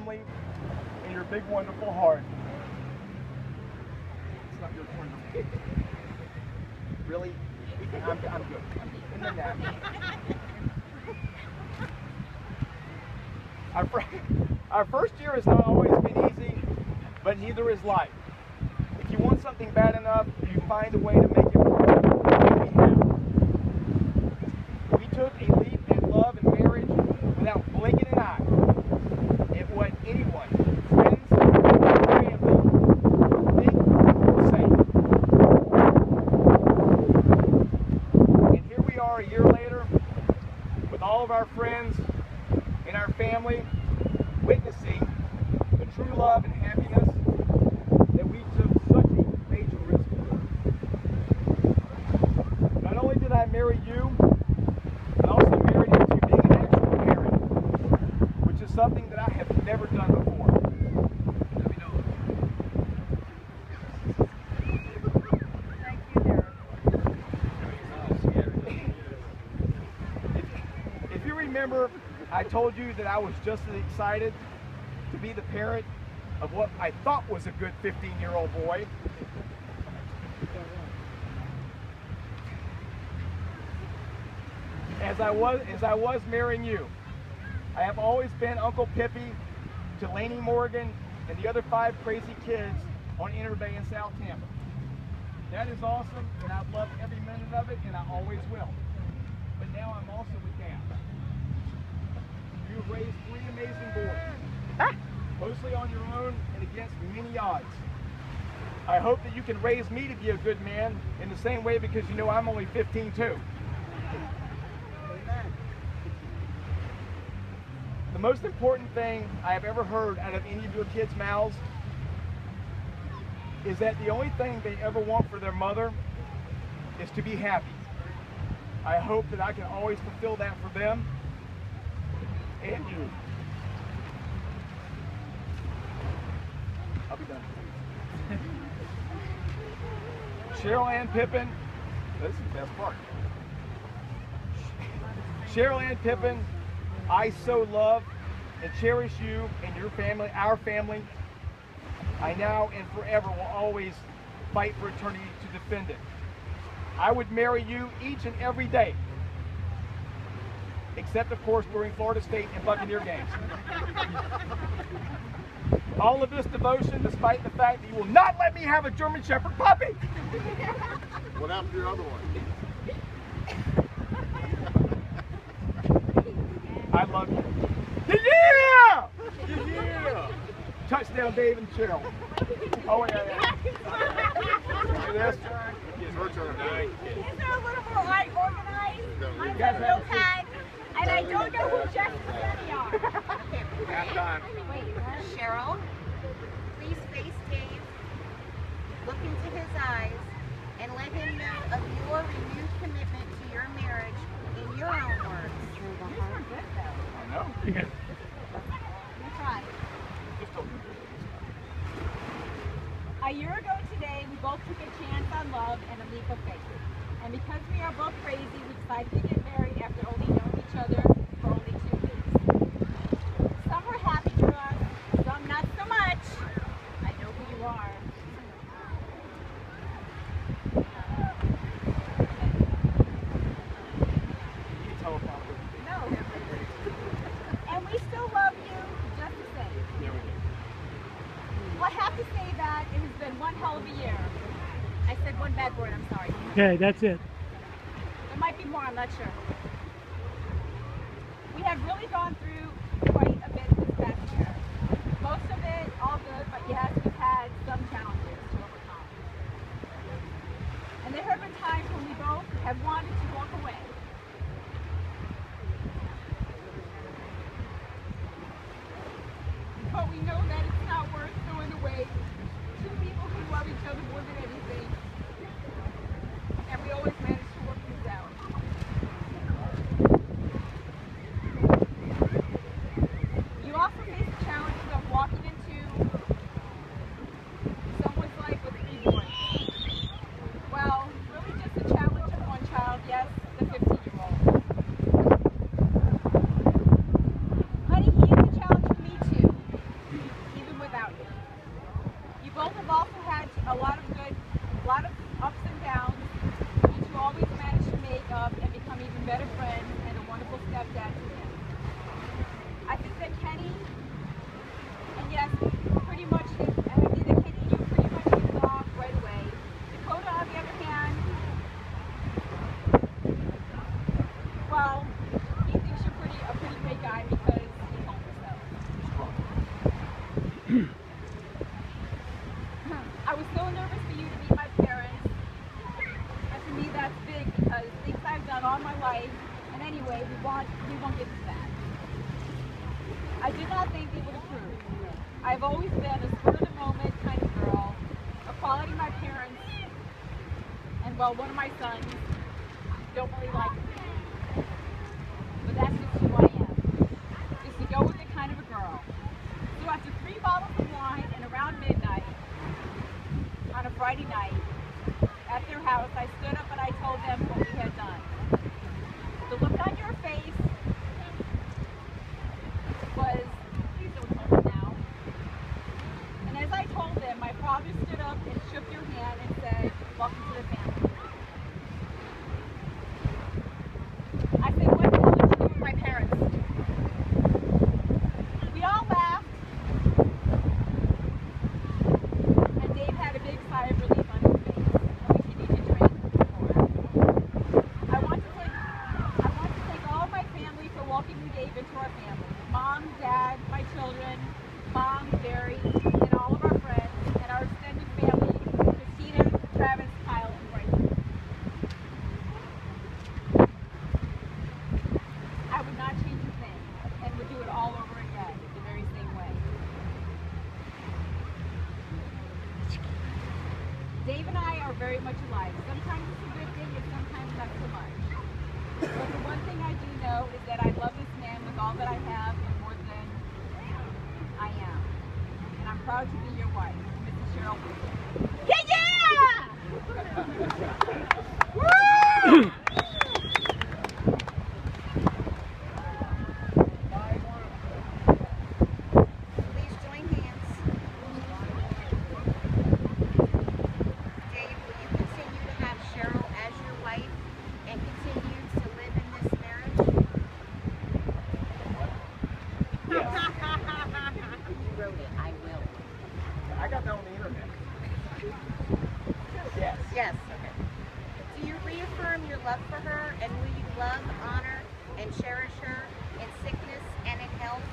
family, and your big, wonderful heart. It's not your turn. Really? I'm good. And then that. Our first year has not always been easy, but neither is life. If you want something bad enough, you find a way to make it work. We have. We took a leap in love and marriage without blinking an eye at what anyone, friends, family, think or say. And here we are a year later with all of our friends and our family witnessing the true love and happiness that we took such a major risk for. Not only did I marry you, but I also married into being an actual parent, which is something that I have never done before. Let me know. Thank you, Derek. If you remember, I told you that I was just as excited to be the parent of what I thought was a good 15-year-old boy. As I was marrying you. I have always been Uncle Pippy to Laney Morgan and the other 5 crazy kids on Inner Bay in South Tampa. That is awesome, and I've loved every minute of it, and I always will. But now I'm also with Dad. You've raised 3 amazing boys, mostly on your own and against many odds. I hope that you can raise me to be a good man in the same way, because you know I'm only 15 too. The most important thing I have ever heard out of any of your kids' mouths is that the only thing they ever want for their mother is to be happy. I hope that I can always fulfill that for them and you. I'll be done. Cheryl Ann Pippin, this is the best part. Cheryl Ann Pippin, I so love and cherish you and your family, our family. I now and forever will always fight for eternity to defend it. I would marry you each and every day, except of course during Florida State and Buccaneer games. All of this devotion despite the fact that you will not let me have a German Shepherd puppy. What happened to your other one? I love you. Yeah! Yeah! Touchdown, Dave and Cheryl. Oh, yeah. Look at this. It's her turn. Is there a little more organized? I'm a notepad, and I don't know who Jeff and Jenny are. Half time. Wait, Cheryl, please face Dave, look into his eyes, and let him know of your renewed commitment to your marriage in your own words. I know. That's right. A year ago today, we both took a chance on love and a leap of faith. And because we are both crazy, we decided to get married after only knowing each other for only 2 weeks. Some were happy for us, some not so much. I know who you are. No. And we still love you just the same. Well, I have to say that it has been one hell of a year. I said one bad word, I'm sorry. Okay, that's it. There might be more, I'm not sure. We have really gone through quite a bit this past year. Most of it, all good, but yes, we've had some challenges to overcome. And there have been times when we both have wanted to walk away. But we know that it's not worth throwing away 2 people who love each other more than anything. And we always manage to work things out. You also face the challenges of walking into someone's life with 3 boys. Well, really just a challenge of one child my life. And anyway, we won't get into that. I did not think they would approve. I've always been a spur of the moment kind of girl, equality my parents, and well, one of my sons don't really like me. But that's just who I am. Just to go with it kind of a girl. So after 3 bottles of wine and around midnight on a Friday night at their house, I stood up and I told them what we had done. The look on your face was, please don't tell me now. And as I told them, my father stood up and shook your hand and said, welcome to the family. I said, what the hell did you do with my parents? We all laughed. And Dave had a big sigh of relief on his face. And we continued to drink. I want to thank all of my family for welcoming Dave into our family. Mom, Dad, my children, Mom, Barry, and all of our friends, and our extended family, Christina, Travis, Kyle, and Bryson. I would not change a thing, and would do it all over again, the very same way. Dave and I are very much alike. Sometimes it's a good thing, and sometimes not so much. But the one thing I do know is that I love this man with all that I have and more than I am. And I'm proud to be your wife, Mrs. Cheryl. Yeah, yeah! Woo! Please join hands. Dave, will you continue to have Cheryl as your wife and continue to live in this marriage? Yes. You wrote it. I will. I got that on the internet. Yes. Yes. Okay. Do you reaffirm your love for her, and will you love, honor, and cherish her in sickness and in health,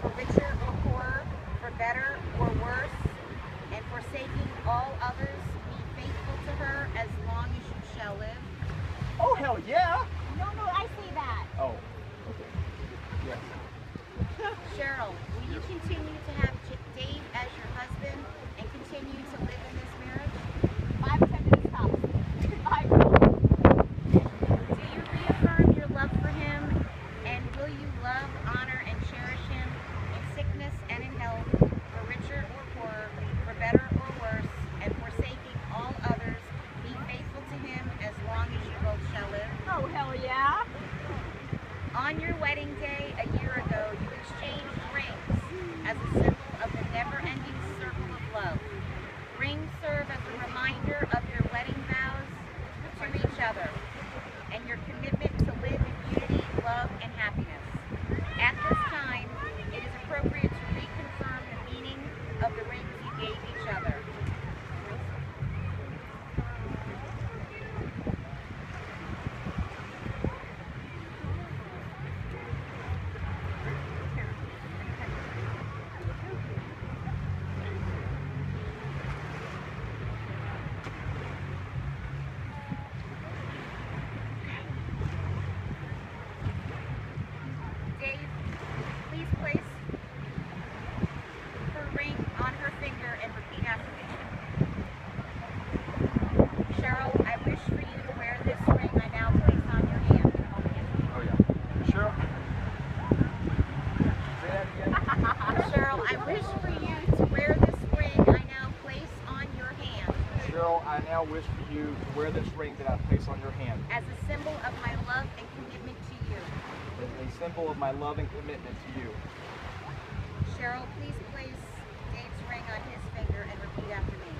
for richer or poorer, for better or worse, and forsaking all others, be faithful to her as long as you shall live? Oh, hell yeah. No, I see that. Oh, okay. Yes. Cheryl, will you continue to have Dave as your husband and continue to live in this marriage? 5 or 10 minutes tops. I will. Do you reaffirm your love for him, and will you love, honor, and cherish him in sickness and in health, for richer or poorer, for better or worse, and forsaking all others, be faithful to him as long as you both shall live? Oh, hell yeah. On your wedding day a year ago, you exchanged rings as a symbol of the never-ending circle of love. Rings serve as a reminder of your wedding vows to each other and your commitment to live in unity, love, and happiness. At this time, it is appropriate to reconfirm the meaning of the rings you gave each other. Dave, please place her ring on her finger and repeat after me. Cheryl, I wish for you to wear this ring I now place on your hand. Oh, yeah. Cheryl? Say that again. Cheryl, I wish for you to wear this ring I now place on your hand Cheryl, I now wish for you to wear this ring that I place on your hand as a symbol of my love and commitment to you. as a symbol of my love and commitment to you. Cheryl, please place Dave's ring on his finger and repeat after me.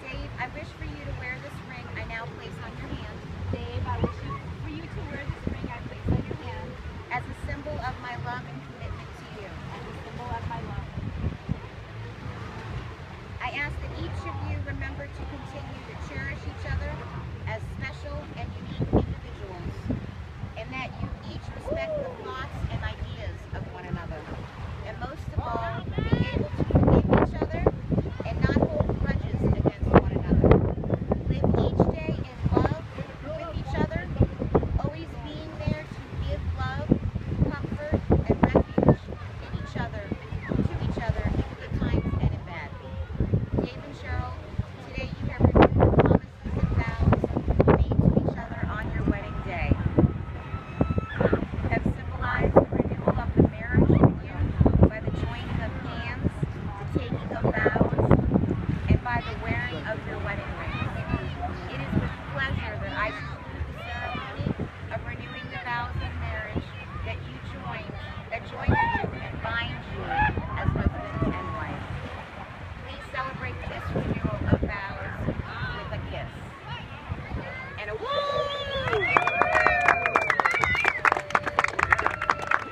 Dave, I wish for you to wear this ring I now place on your hand Dave, I wish for you to wear this ring I place on your hand as a symbol of my love and commitment to you. as a symbol of my love. I ask that each of you remember to continue to cherish each other as special and unique individuals, and that you each respect the thoughts and ideas of one another, and most of all, be able to forgive each other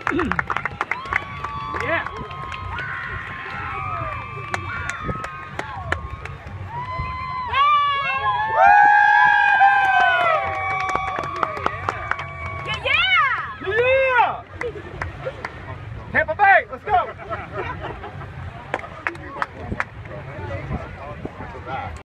Thank you.